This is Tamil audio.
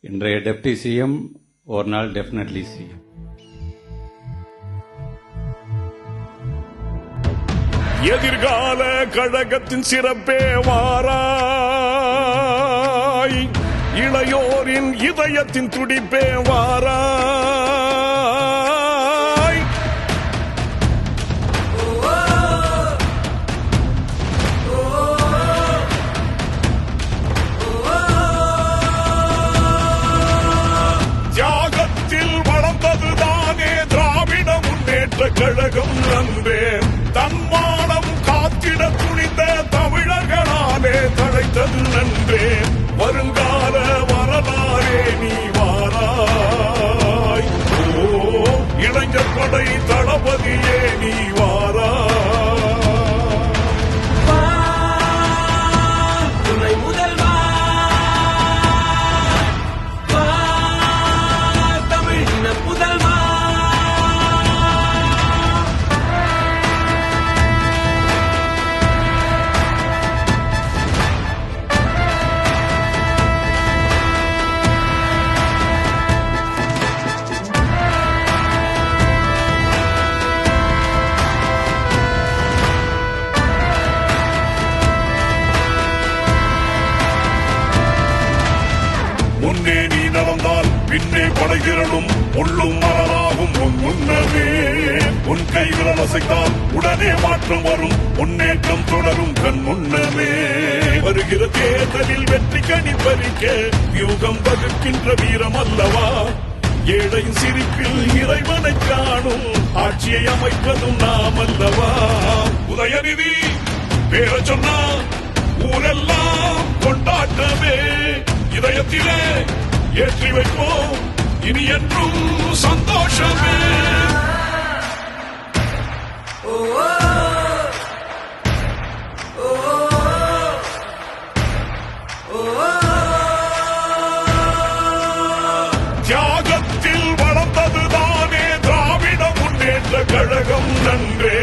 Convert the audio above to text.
இன்றைய டெப்டி சிஎம் ஒரு நாள் டெஃபினெட்லி சிஎம். எதிர்கால கழகத்தின் சிறப்பே வாராய், இளையோரின் இதயத்தின் துடிப்பே வாராய். தியாகத்தில் வளர்ந்ததுதானே திராவிட முன்னேற்ற கழகம் நன்றே. தன்மானம் காத்திட துணிந்த தமிழர்களாலே தழைத்தது நன்றே. வருங்கால வரலாறே நீ வாராய், இளைஞர் படை தளபதியே நீ வாராய். முன்னே நீ நடந்தால் பின்னே படைதிரளும், உள்ளும் மலராகும் உன் முன்னமே. உன் கைவிரல் அசைத்தால் உடனே மாற்றம் வரும், முன்னேற்றம் தொடரும் கண் முன்னமே. வருகிற தேர்தலில் வெற்றி கனி பறிக்க யூகம் வகுக்கின்ற வீரம் அல்லவா. ஏழையின் சிரிப்பில் இறைவனை காணும் ஆட்சியை அமைப்பதும் நாம் அல்லவா. உதயநிதி பேர சொன்னா ஊரெல்லாம் கொண்டாட்டமே. இதயத்திலே ஏற்றி வைப்போம் இனி என்றும் சந்தோஷமே. தியாகத்தில் வளர்ந்ததுதானே திராவிட முன்னேற்ற கழகம் நன்றே.